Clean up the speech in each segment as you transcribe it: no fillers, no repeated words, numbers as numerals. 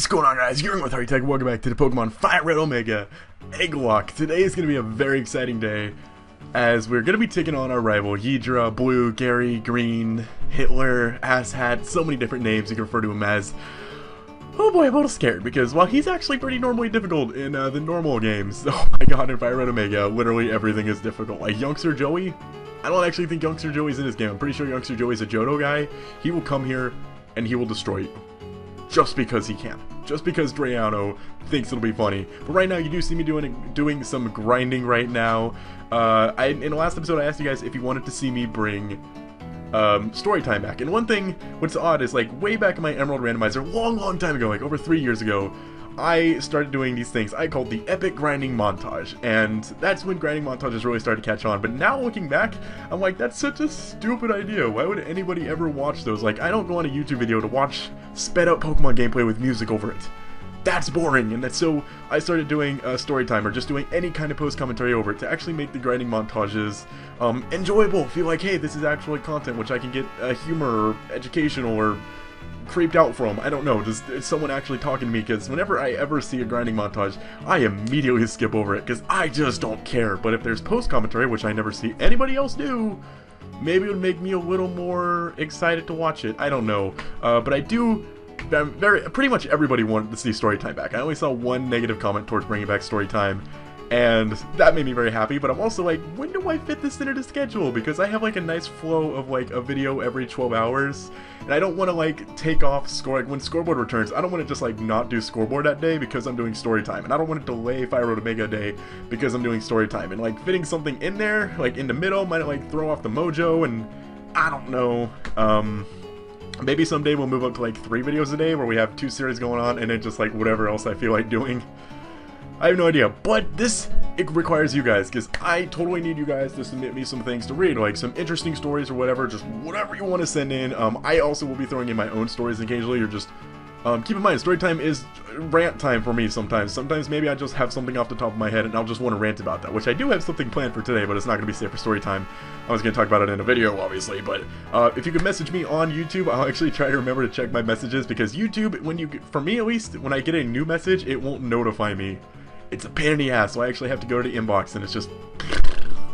What's going on, guys? You're in with Hardytack. Welcome back to the Pokemon Fire Red Omega Egglocke. Today is going to be a very exciting day, as we're going to be taking on our rival Yidra, Blue, Gary, Green, Hitler, Asshat, so many different names you can refer to him as. Oh boy, I'm a little scared, because while he's actually pretty normally difficult in the normal games, oh my god, in Fire Red Omega, literally everything is difficult. Like Youngster Joey, I don't actually think Youngster Joey's in this game. I'm pretty sure Youngster Joey's a Johto guy. He will come here, and he will destroy you. Just because he can. Just because Drayano thinks it'll be funny. But right now, you do see me doing some grinding right now. In the last episode, I asked you guys if you wanted to see me bring story time back. And one thing what's odd is, like, way back in my Emerald Randomizer, long time ago, like over 3 years ago, I started doing these things I called the Epic Grinding Montage, and that's when grinding montages really started to catch on. But now looking back, I'm like, that's such a stupid idea. Why would anybody ever watch those? Like, I don't go on a YouTube video to watch sped up Pokemon gameplay with music over it. That's boring, and that's so I started doing story time, or just doing any kind of post commentary over it to actually make the grinding montages enjoyable. Feel like, hey, this is actually content which I can get humor or educational or creeped out from. I don't know, is someone actually talking to me? Because whenever I ever see a grinding montage, I immediately skip over it because I just don't care. But if there's post commentary, which I never see anybody else do, maybe it would make me a little more excited to watch it. I don't know, but I do. Pretty much everybody wanted to see Storytime back. I only saw one negative comment towards bringing back Storytime, and that made me very happy. But I'm also like, when do I fit this into the schedule? Because I have like a nice flow of like a video every 12 hours, and I don't want to like take off like when Scoreboard returns. I don't want to just like not do Scoreboard that day because I'm doing Storytime, and I don't want to delay Fire Red Omega day because I'm doing Storytime. And like fitting something in there, like in the middle, might like throw off the mojo, and I don't know. Maybe someday we'll move up to like 3 videos a day where we have 2 series going on, and then just like whatever else I feel like doing. I have no idea, but it requires you guys, because I totally need you guys to submit me some things to read, like some interesting stories or whatever, just whatever you want to send in. I also will be throwing in my own stories occasionally, or just, keep in mind, story time is rant time for me sometimes. Sometimes maybe I just have something off the top of my head and I'll just want to rant about that, which I do have something planned for today, but it's not going to be safe for story time. I was going to talk about it in a video, obviously, but if you could message me on YouTube, I'll actually try to remember to check my messages, because YouTube, for me at least, when I get a new message, it won't notify me. It's a pain in the ass, so I actually have to go to the inbox, and it's just...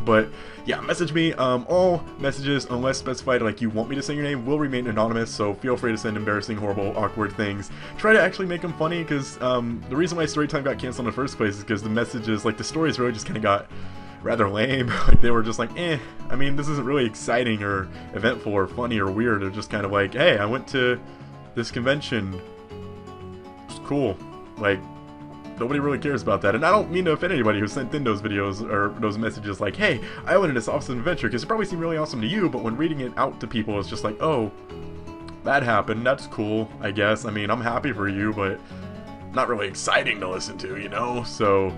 But, yeah, message me. All messages, unless specified, like you want me to say your name, will remain anonymous, so feel free to send embarrassing, horrible, awkward things. Try to actually make them funny, because the reason why Storytime got canceled in the first place is because the messages, like the stories really just kind of got rather lame. Like, they were just like, I mean, this isn't really exciting or eventful or funny or weird. They're just kind of like, hey, I went to this convention. It's cool. Like, nobody really cares about that. And I don't mean to offend anybody who sent in those videos or those messages like, hey, I went on this awesome adventure, because it probably seemed really awesome to you, but when reading it out to people, it's just like, oh, that happened, that's cool, I guess. I mean, I'm happy for you, but not really exciting to listen to, you know? So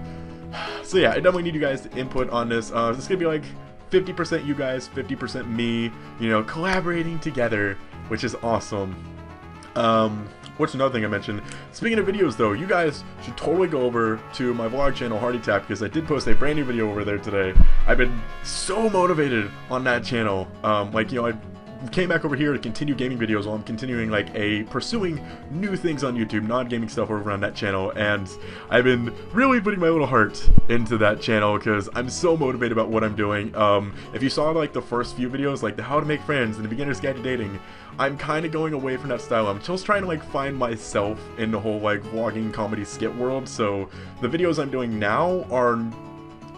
yeah, I definitely need you guys to input on this. This is gonna be like 50% you guys, 50% me, you know, collaborating together, which is awesome. What's another thing I mentioned? Speaking of videos, though, you guys should totally go over to my vlog channel, Hardytack, because I did post a brand new video over there today. I've been so motivated on that channel. Like, you know, I came back over here to continue gaming videos while I'm continuing, like, pursuing new things on YouTube, non-gaming stuff over on that channel, and I've been really putting my little heart into that channel, because I'm so motivated about what I'm doing. If you saw, like, the first few videos, like the How to Make Friends and the Beginner's Guide to Dating, I'm kind of going away from that style. I'm just trying to, like, find myself in the whole, like, vlogging, comedy, skit world, so the videos I'm doing now are,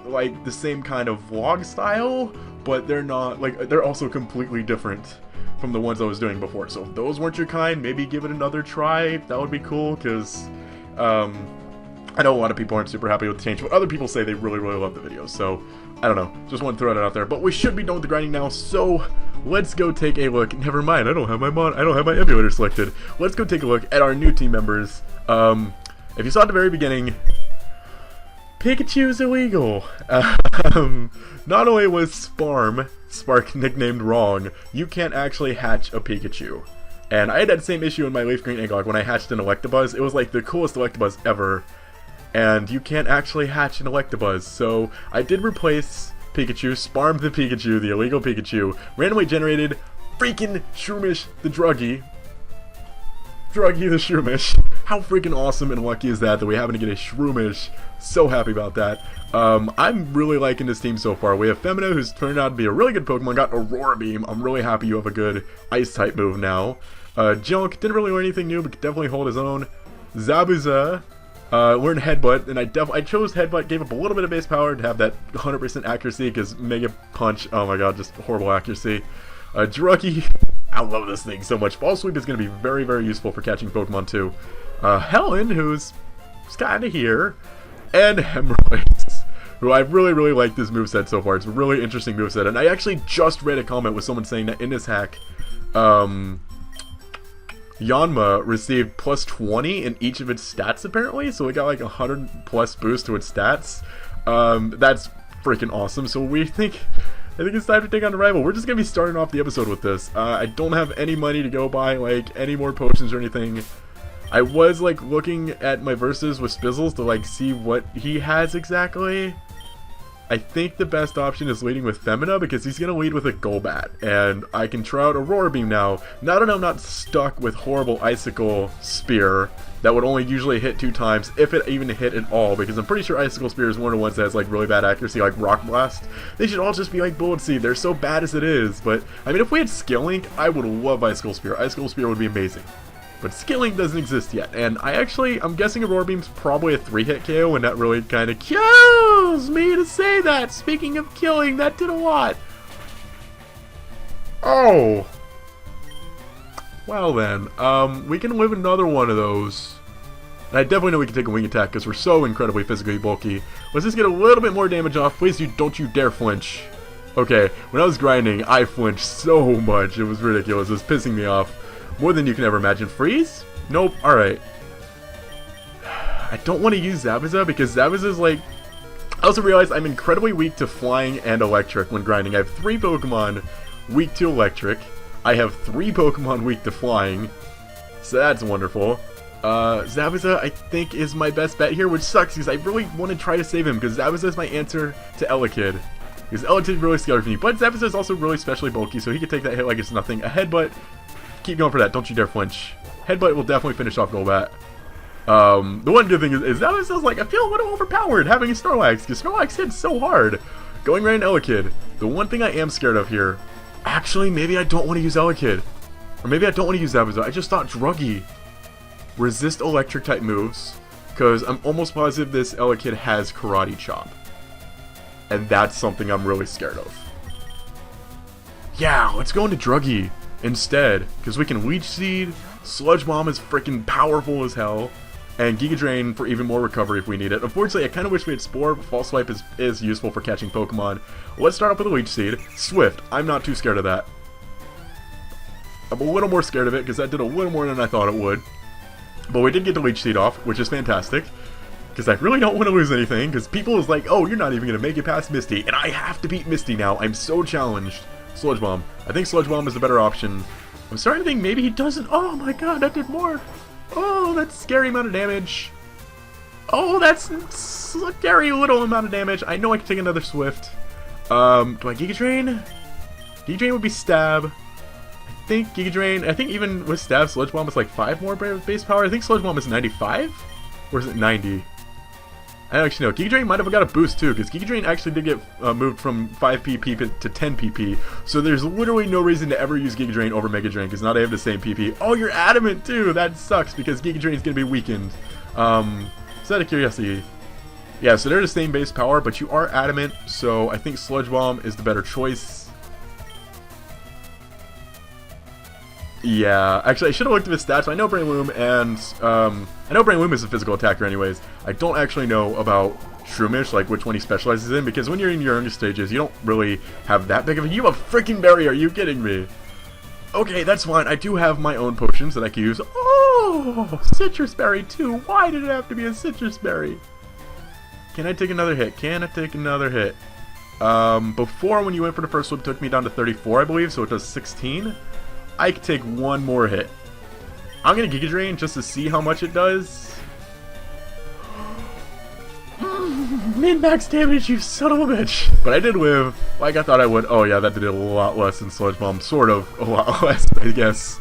like, the same kind of vlog style, but they're not, like, they're also completely different from the ones I was doing before. So if those weren't your kind, maybe give it another try. That would be cool, because I know a lot of people aren't super happy with the change, but other people say they really love the videos. So I don't know, just want to throw that out there. But we should be done with the grinding now, so let's go take a look. Never mind, I don't have my emulator selected. Let's go take a look at our new team members. If you saw at the very beginning, Pikachu's illegal. Not only was Spark nicknamed wrong, you can't actually hatch a Pikachu. And I had that same issue in my Leaf Green Egglocke when I hatched an Electabuzz. It was like the coolest Electabuzz ever, and you can't actually hatch an Electabuzz. So I did replace Pikachu, Sparm the Pikachu, the illegal Pikachu, randomly generated freaking Shroomish the Druggy, Druggy the Shroomish, How freaking awesome and lucky is that we happen to get a Shroomish? So happy about that. I'm really liking this team so far. We have Femina, who's turned out to be a really good Pokemon, got Aurora Beam. I'm really happy you have a good Ice-type move now. Junk, didn't really learn anything new, but could definitely hold his own. Zabuza, learned Headbutt, and I chose Headbutt, gave up a little bit of base power to have that 100% accuracy, because Mega Punch, oh my god, just horrible accuracy. Druggy, I love this thing so much. Ball Sweep is going to be very, very useful for catching Pokemon too. Helen, who's kind of here, and Hemorrhoids, who I really, really like this moveset so far. It's a really interesting moveset, and I actually just read a comment with someone saying that in this hack, Yanma received plus 20 in each of its stats apparently, so it got like 100 plus boost to its stats. That's freaking awesome. So I think it's time to take on the rival. We're just gonna be starting off the episode with this. I don't have any money to go buy like any more potions or anything. I was like looking at my verses with Spizzles to like see what he has exactly. I think the best option is leading with Femina because he's going to lead with a Golbat, and I can try out Aurora Beam now. Now that I'm not stuck with horrible Icicle Spear that would only usually hit 2 times, if it even hit at all, because I'm pretty sure Icicle Spear is one of the ones that has like really bad accuracy, like Rock Blast. They should all just be like Bullet Seed. They're so bad as it is, but I mean, if we had Skill Link, I would love Icicle Spear. Icicle Spear would be amazing. But Skilling doesn't exist yet, and I'm guessing Aurora Beam's probably a 3-hit KO, and that really kind of kills me to say that. Speaking of killing, that did a lot. Oh. Well then, we can live another one of those. And I definitely know we can take a Wing Attack, because we're so incredibly physically bulky. Let's just get a little bit more damage off. Please, don't you dare flinch. Okay, when I was grinding, I flinched so much. It was ridiculous. It was pissing me off. More than you can ever imagine. Freeze? Nope. Alright. I don't want to use Zabuza because Zabuza is like... I also realized I'm incredibly weak to flying and electric when grinding. I have 3 Pokemon weak to electric. I have 3 Pokemon weak to flying. So that's wonderful. Zabuza, I think, is my best bet here, which sucks because I really want to try to save him because Zabuza is my answer to Elekid. Because Elekid is really scary for me. But Zabuza is also really specially bulky, so he can take that hit like it's nothing. A Headbutt... Keep going for that. Don't you dare flinch. Headbutt will definitely finish off Golbat. The one good thing is that was like I feel a little overpowered having a Snorlax because Snorlax hits so hard. Going right into Elekid. The one thing I am scared of here. Actually, maybe I don't want to use Elekid, or maybe I don't want to use Zabuza. I just thought Druggy resist electric type moves because I'm almost positive this Elekid has Karate Chop, and that's something I'm really scared of. Yeah, let's go into Druggy instead, because we can Leech Seed, Sludge Bomb is freaking powerful as hell, and Giga Drain for even more recovery if we need it. Unfortunately, I kind of wish we had Spore, but False Swipe is useful for catching Pokemon. Let's start off with a Leech Seed. Swift, I'm not too scared of that. I'm a little more scared of it, because that did a little more than I thought it would. But we did get the Leech Seed off, which is fantastic, because I really don't want to lose anything, because people is like, oh, you're not even going to make it past Misty, and I have to beat Misty now. I'm so challenged. Sludge Bomb. I think Sludge Bomb is the better option. I'm starting to think maybe he doesn't. Oh my god, that did more. Oh, that's a scary amount of damage. Oh, that's a scary little amount of damage. I know I can take another Swift. Do I Giga Drain? Giga Drain would be Stab. I think Giga Drain, I think even with Stab, Sludge Bomb is like 5 more base power. I think Sludge Bomb is 95? Or is it 90? I don't actually know. Giga Drain might have got a boost too, because Giga Drain actually did get moved from 5 PP to 10 PP, so there's literally no reason to ever use Giga Drain over Mega Drain, because now they have the same PP. Oh, you're adamant too! That sucks, because Giga Drain is going to be weakened. Just out of curiosity. Yeah, so they're the same base power, but you are adamant, so I think Sludge Bomb is the better choice. Yeah, actually I should have looked at his stats. I know Breloom and, I know Breloom is a physical attacker anyways. I don't actually know about Shroomish, like which one he specializes in, because when you're in your younger stages, you don't really have that big of a... You have a freaking berry, are you kidding me? Okay, that's fine. I do have my own potions that I can use. Oh, Citrus Berry too. Why did it have to be a Citrus Berry? Can I take another hit? Can I take another hit? Before, when you went for the first swim, took me down to 34, I believe, so it does 16. I could take one more hit. I'm gonna Giga Drain just to see how much it does. Min-max damage, you son of a bitch! But I did live, like I thought I would. Oh yeah, that did a lot less than Sludge Bomb. Sort of, a lot less, I guess.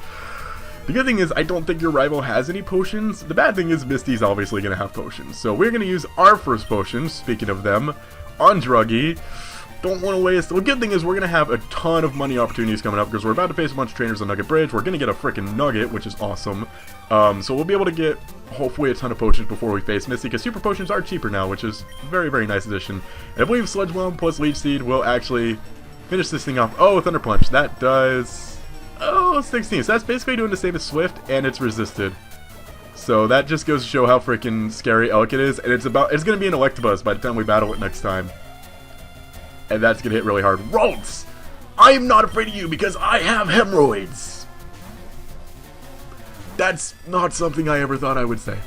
The good thing is, I don't think your rival has any potions. The bad thing is, Misty's obviously going to have potions. So we're going to use our first potion, speaking of them, on Druggy. Don't want to waste. The good thing is, we're going to have a ton of money opportunities coming up, because we're about to face a bunch of trainers on Nugget Bridge. We're going to get a freaking nugget, which is awesome. So we'll be able to get, hopefully, a ton of potions before we face Misty, because super potions are cheaper now, which is a very, very nice addition. And I believe Sludge Whelm plus Leech Seed will actually finish this thing off. Oh, Thunder Punch. That does... oh, 16. So that's basically doing the same as Swift, and it's resisted. So that just goes to show how freaking scary Egglocke is, and it's going to be an Electabuzz by the time we battle it next time. And that's going to hit really hard. Ralts! I am not afraid of you because I have hemorrhoids! That's not something I ever thought I would say.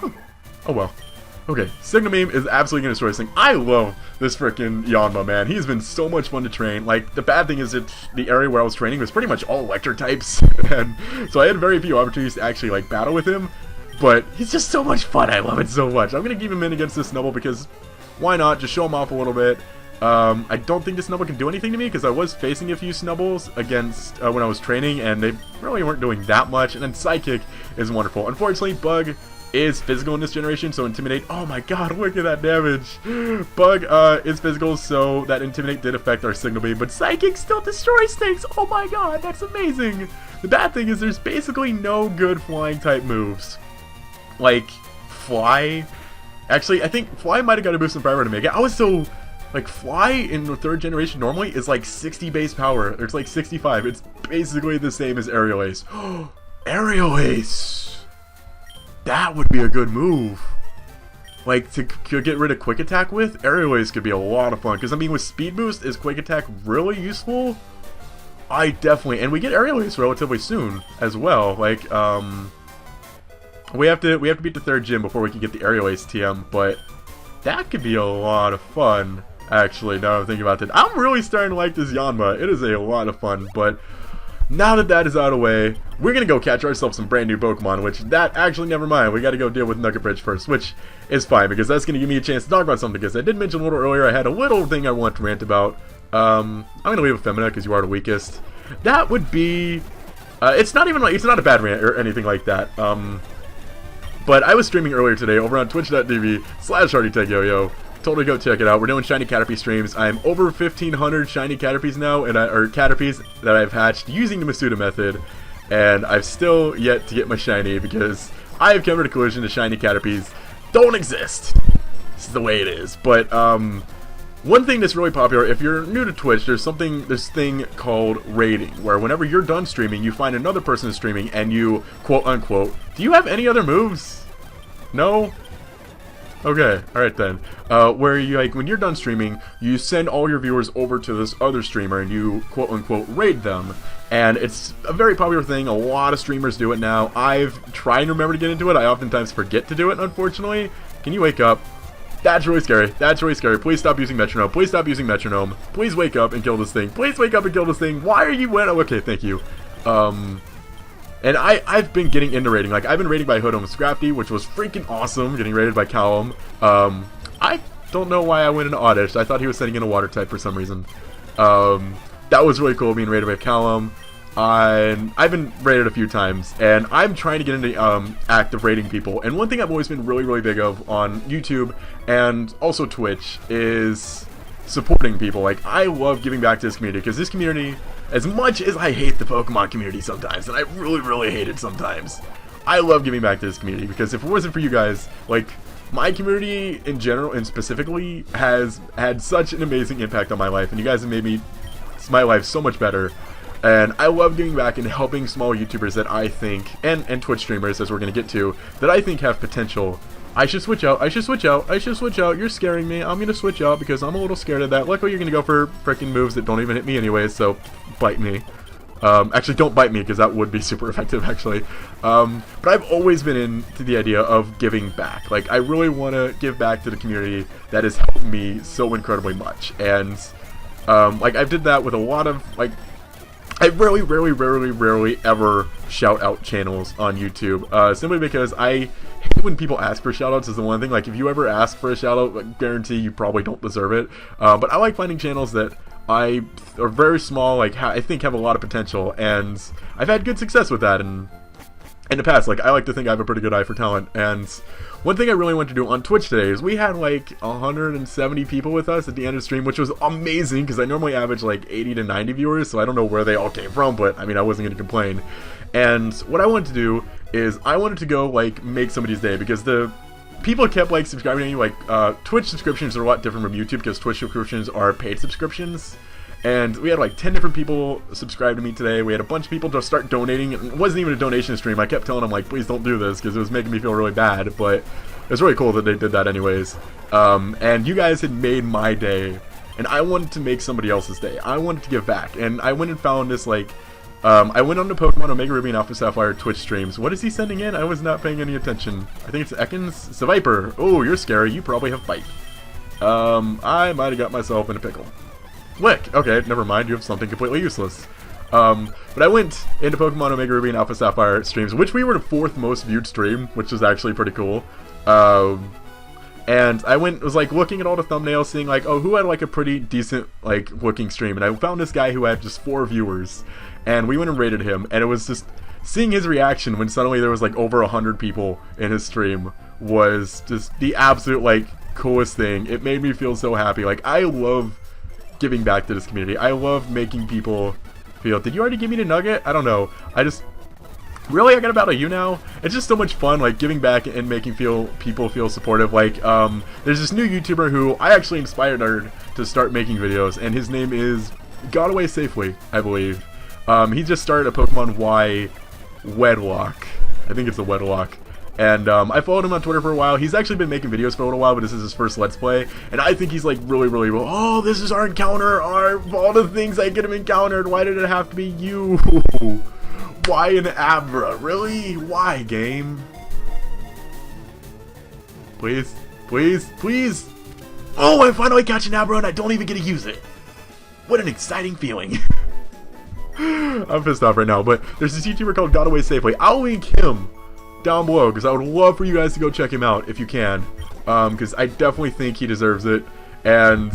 Oh well. Okay, Signal Beam is absolutely going to destroy this thing. I love this frickin' Yanma, man. He's been so much fun to train. Like, the bad thing is that the area where I was training was pretty much all electric types. And so I had very few opportunities to actually, like, battle with him. But he's just so much fun. I love it so much. I'm going to keep him in against this Snowball because why not? Just show him off a little bit. I don't think this Snowball can do anything to me because I was facing a few Snowballs against when I was training, and they really weren't doing that much. And then Psychic is wonderful. Unfortunately, Bug is physical in this generation, so Intimidate... oh my god, look at that damage! Bug is physical, so that Intimidate did affect our Signal Beam, but Psychic still destroys things! Oh my god, that's amazing! The bad thing is there's basically no good flying type moves. Like, Fly... actually, I think Fly might have got a boost in Fire to make it. I was so... like, Fly in the 3rd generation normally is like 60 base power. It's like 65. It's basically the same as Aerial Ace. Aerial Ace! That would be a good move. Like, to get rid of Quick Attack with, Aerial Ace could be a lot of fun. Because, I mean, with Speed Boost, is Quick Attack really useful? I definitely... and we get Aerial Ace relatively soon, as well. Like, we have to beat the 3rd gym before we can get the Aerial Ace TM, but that could be a lot of fun, actually, now I'm thinking about it. I'm really starting to like this Yanma. It is a lot of fun, but... now that that is out of the way, we're going to go catch ourselves some brand new Pokemon, which that actually, never mind. We got to go deal with Nugget Bridge first, which is fine because that's going to give me a chance to talk about something. Because I did mention a little earlier, I had a little thing I want to rant about. I'm going to leave with Femina because you are the weakest. That would be... it's not even like... it's not a bad rant or anything like that. But I was streaming earlier today over on twitch.tv/HardytackYoYo. Totally go check it out. We're doing shiny Caterpie streams. I'm over 1,500 shiny Caterpies now, or Caterpies that I've hatched using the Masuda method, and I've still yet to get my shiny because I have come to the conclusion that shiny Caterpies don't exist. This is the way it is. But one thing that's really popular, if you're new to Twitch, there's this thing called raiding, where whenever you're done streaming, you find another person streaming, and you quote unquote, "Do you have any other moves?" No. Okay, alright then. Where you, like, when you're done streaming, you send all your viewers over to this other streamer and you quote-unquote raid them. And it's a very popular thing. A lot of streamers do it now. I've tried to remember to get into it. I oftentimes forget to do it, unfortunately. Can you wake up? That's really scary. That's really scary. Please stop using Metronome. Please stop using Metronome. Please wake up and kill this thing. Please wake up and kill this thing. Why are you... oh, okay, thank you. And I've been getting into raiding. Like, I've been raiding by Hood'em Scrafty, which was freaking awesome, getting raided by Callum. I don't know why I went into Oddish. I thought he was sending in a water type for some reason. That was really cool, being raided by Callum. I've been raided a few times, and I'm trying to get into active raiding people. And one thing I've always been really, really big of on YouTube and also Twitch is supporting people. Like, I love giving back to this community, because this community... as much as I hate the Pokemon community sometimes, and I really, really hate it sometimes, I love giving back to this community, because if it wasn't for you guys, like, my community in general and specifically has had such an amazing impact on my life, and you guys have made my life so much better, and I love giving back and helping small YouTubers that I think, and Twitch streamers, as we're going to get to, that I think have potential. I should switch out, I should switch out, I should switch out, you're scaring me, I'm gonna switch out because I'm a little scared of that. Luckily you're gonna go for freaking moves that don't even hit me anyways, so bite me. Actually don't bite me because that would be super effective actually. But I've always been into the idea of giving back. Like, I really want to give back to the community that has helped me so incredibly much. And, like, I did that with a lot of, like, I rarely ever shout out channels on YouTube, simply because I hate when people ask for shoutouts is the one thing. Like, if you ever ask for a shoutout, I guarantee you probably don't deserve it. But I like finding channels that are very small, like I think have a lot of potential, and I've had good success with that. And in the past, like, I like to think I have a pretty good eye for talent. And one thing I really wanted to do on Twitch today is we had like 170 people with us at the end of the stream, which was amazing because I normally average like 80 to 90 viewers, so I don't know where they all came from, but I mean, I wasn't going to complain. And what I wanted to do is I wanted to go like make somebody's day, because the people kept like subscribing to me. Like Twitch subscriptions are a lot different from YouTube, because Twitch subscriptions are paid subscriptions. And we had like 10 different people subscribe to me today. We had a bunch of people just start donating. It wasn't even a donation stream. I kept telling them, like, please don't do this, because it was making me feel really bad. But it was really cool that they did that anyways. And you guys had made my day, and I wanted to make somebody else's day. I wanted to give back. And I went and found this, like, I went on to Pokemon Omega Ruby and Alpha Sapphire Twitch streams. What is he sending in? I was not paying any attention. I think it's Ekans. It's a Viper. Oh, you're scary. You probably have Bite. I might have got myself in a pickle. Lick! Okay, never mind, you have something completely useless. But I went into Pokemon Omega Ruby and Alpha Sapphire streams, which we were the 4th most viewed stream, which is actually pretty cool. And I was like looking at all the thumbnails, seeing like, oh, who had like a pretty decent like looking stream, and I found this guy who had just 4 viewers, and we went and rated him, and it was just seeing his reaction when suddenly there was like over 100 people in his stream was just the absolute like coolest thing. It made me feel so happy. Like, I love giving back to this community. I love making people feel. Did you already give me the nugget? I don't know. I got about a you now. It's just so much fun, like giving back and making people feel supportive. Like, there's this new YouTuber who I actually inspired her to start making videos, and his name is GotAwaySafley, I believe. He just started a Pokemon Y Wedlocke. I think it's a Wedlocke. And I followed him on Twitter for a while. He's actually been making videos for a little while, but this is his first Let's Play. And I think he's like really, really well. Oh, this is our encounter. Of all the things I could have encountered, why did it have to be you? Why an Abra? Really? Why, game? Please, please, please. Oh, I finally catch an Abra and I don't even get to use it. What an exciting feeling. I'm pissed off right now, but there's this YouTuber called GotAwaySafley. I'll link him down below, because I would love for you guys to go check him out if you can, because I definitely think he deserves it. And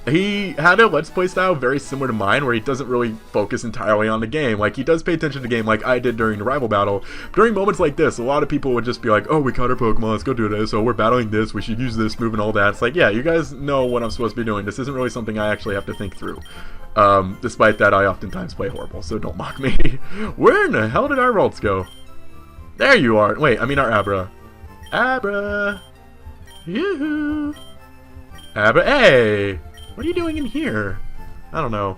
he had a Let's Play style very similar to mine, where he doesn't really focus entirely on the game. Like, he does pay attention to the game like I did during the rival battle. During moments like this, a lot of people would just be like, oh, we caught our Pokemon, let's go do this, oh, we're battling this, we should use this move and all that. It's like, yeah, you guys know what I'm supposed to be doing. This isn't really something I actually have to think through. Despite that, I oftentimes play horrible, so don't mock me. Where in the hell did our Ralts go? There you are. Wait, I mean our Abra. Abra. Yoo-hoo. Abra. Hey! What are you doing in here? I don't know.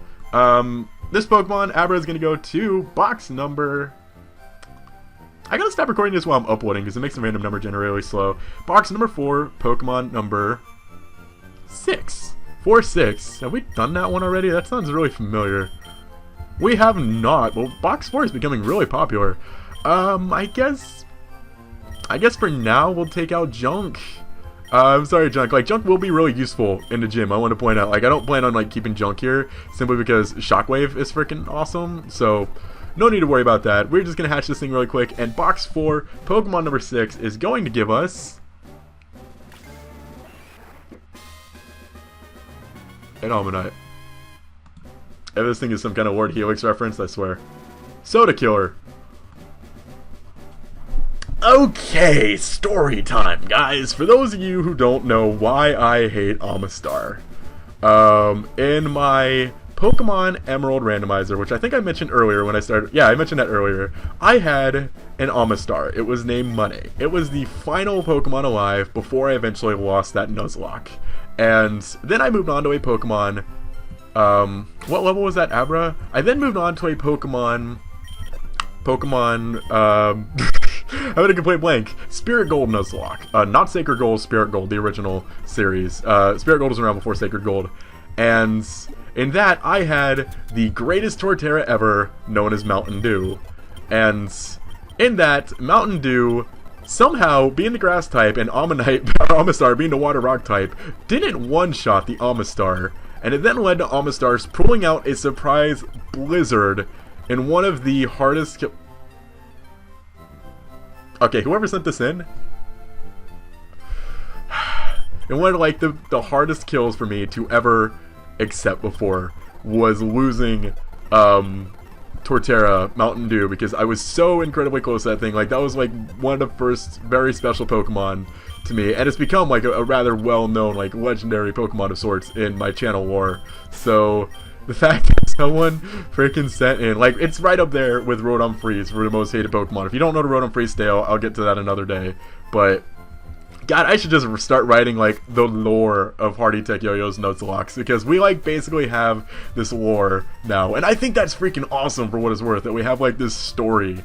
This Pokemon, Abra, is going to go to box number... I gotta stop recording this while I'm uploading, because it makes the random number generator really slow. Box number 4, Pokemon number 6. 4-6. Have we done that one already? That sounds really familiar. We have not. Well, box 4 is becoming really popular. I guess for now we'll take out Junk. I'm sorry, Junk. Like, Junk will be really useful in the gym. I want to point out. Like, I don't plan on like keeping Junk here simply because Shockwave is freaking awesome. So, no need to worry about that. We're just gonna hatch this thing really quick. And box 4, Pokemon number 6, is going to give us an Omanyte. If this thing is some kind of Lord Helix reference, I swear. Soda Killer. Okay, story time, guys. For those of you who don't know why I hate Amistar, in my Pokemon Emerald randomizer, which I think I mentioned earlier when I started, yeah, I mentioned that earlier, I had an Amistar. It was named Money. It was the final Pokemon alive before I eventually lost that Nuzlocke. And then I moved on to a Pokemon, what level was that, Abra? I then moved on to a Pokemon, I'm gonna complete blank. Spirit Gold Nuzlocke. Not Sacred Gold, Spirit Gold, the original series. Spirit Gold was around before Sacred Gold. And in that, I had the greatest Torterra ever, known as Mountain Dew. And in that, Mountain Dew, somehow, being the grass type, and Amistar being the water rock type, didn't one-shot the Amistar. And it then led to Amistar's pulling out a surprise Blizzard in one of the hardest... Okay, whoever sent this in, and one of like the hardest kills for me to ever except before, was losing Torterra Mountain Dew, because I was so incredibly close to that thing. Like, that was like one of the first very special Pokemon to me, and it's become like a rather well-known, like, legendary Pokemon of sorts in my channel lore. So the fact that someone freaking sent in, like, it's right up there with Rotom Freeze for the most hated Pokemon. If you don't know the Rotom Freeze tale, I'll get to that another day. But God, I should just start writing, like, the lore of Hardytack, Yo-Yo's, Nuzlockes, because we, like, basically have this lore now, and I think that's freaking awesome for what it's worth, that we have, like, this story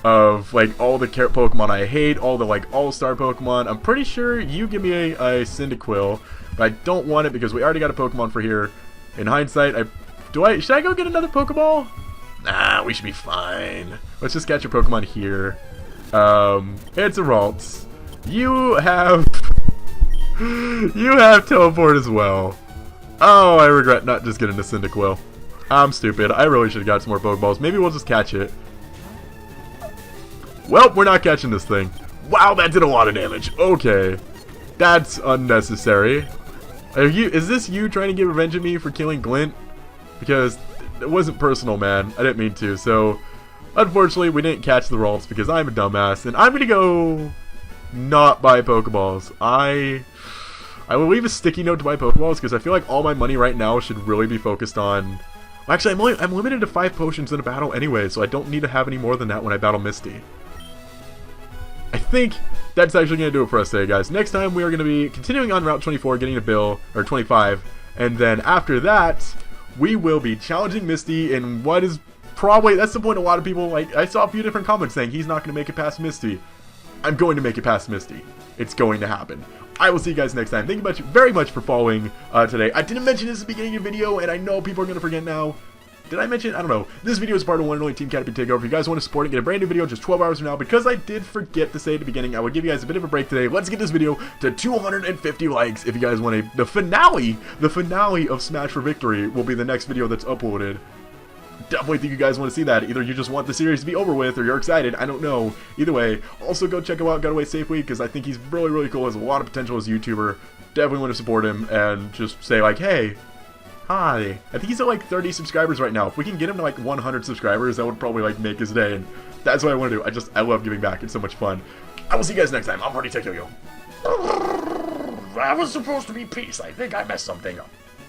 of, like, all the Pokemon I hate, all the, like, all-star Pokemon. I'm pretty sure you give me a Cyndaquil, but I don't want it because we already got a Pokemon for here. In hindsight, should I go get another Pokeball? Nah, we should be fine. Let's just catch a Pokemon here. It's a Ralts. You have teleport as well. Oh, I regret not just getting a Cyndaquil. I'm stupid. I really should have got some more Pokeballs. Maybe we'll just catch it. Well, we're not catching this thing. Wow, that did a lot of damage. Okay, that's unnecessary. Is this you trying to get revenge on me for killing Glint? Because it wasn't personal, man. I didn't mean to. So, unfortunately, we didn't catch the Ralts because I'm a dumbass, and I'm gonna go not buy Pokeballs. I will leave a sticky note to buy Pokeballs because I feel like all my money right now should really be focused on. Well, actually, I'm limited to 5 potions in a battle anyway, so I don't need to have any more than that when I battle Misty. I think that's actually going to do it for us today, guys. Next time we are going to be continuing on Route 24, getting a bill, or 25, and then after that, we will be challenging Misty in what is probably, that's the point a lot of people, like, I saw a few different comments saying he's not going to make it past Misty. I'm going to make it past Misty. It's going to happen. I will see you guys next time. Thank you very much for following today. I didn't mention this at the beginning of the video, and I know people are going to forget now. Did I mention? I don't know. This video is part of one and only Team Caterpie Takeover. If you guys want to support it, get a brand new video just 12 hours from now. Because I did forget to say at the beginning, I would give you guys a bit of a break today. Let's get this video to 250 likes. If you guys want the finale of Smash for Victory will be the next video that's uploaded. Definitely think you guys want to see that. Either you just want the series to be over with, or you're excited. I don't know. Either way, also go check him out, GotAwaySafley, because I think he's really, really cool. Has a lot of potential as a YouTuber. Definitely want to support him and just say, like, hey, hi. I think he's at like 30 subscribers right now. If we can get him to like 100 subscribers, that would probably like make his day. And that's what I want to do. I love giving back. It's so much fun. I will see you guys next time. I'm Hardytack Yo-Yo. That was supposed to be peace. I think I messed something up.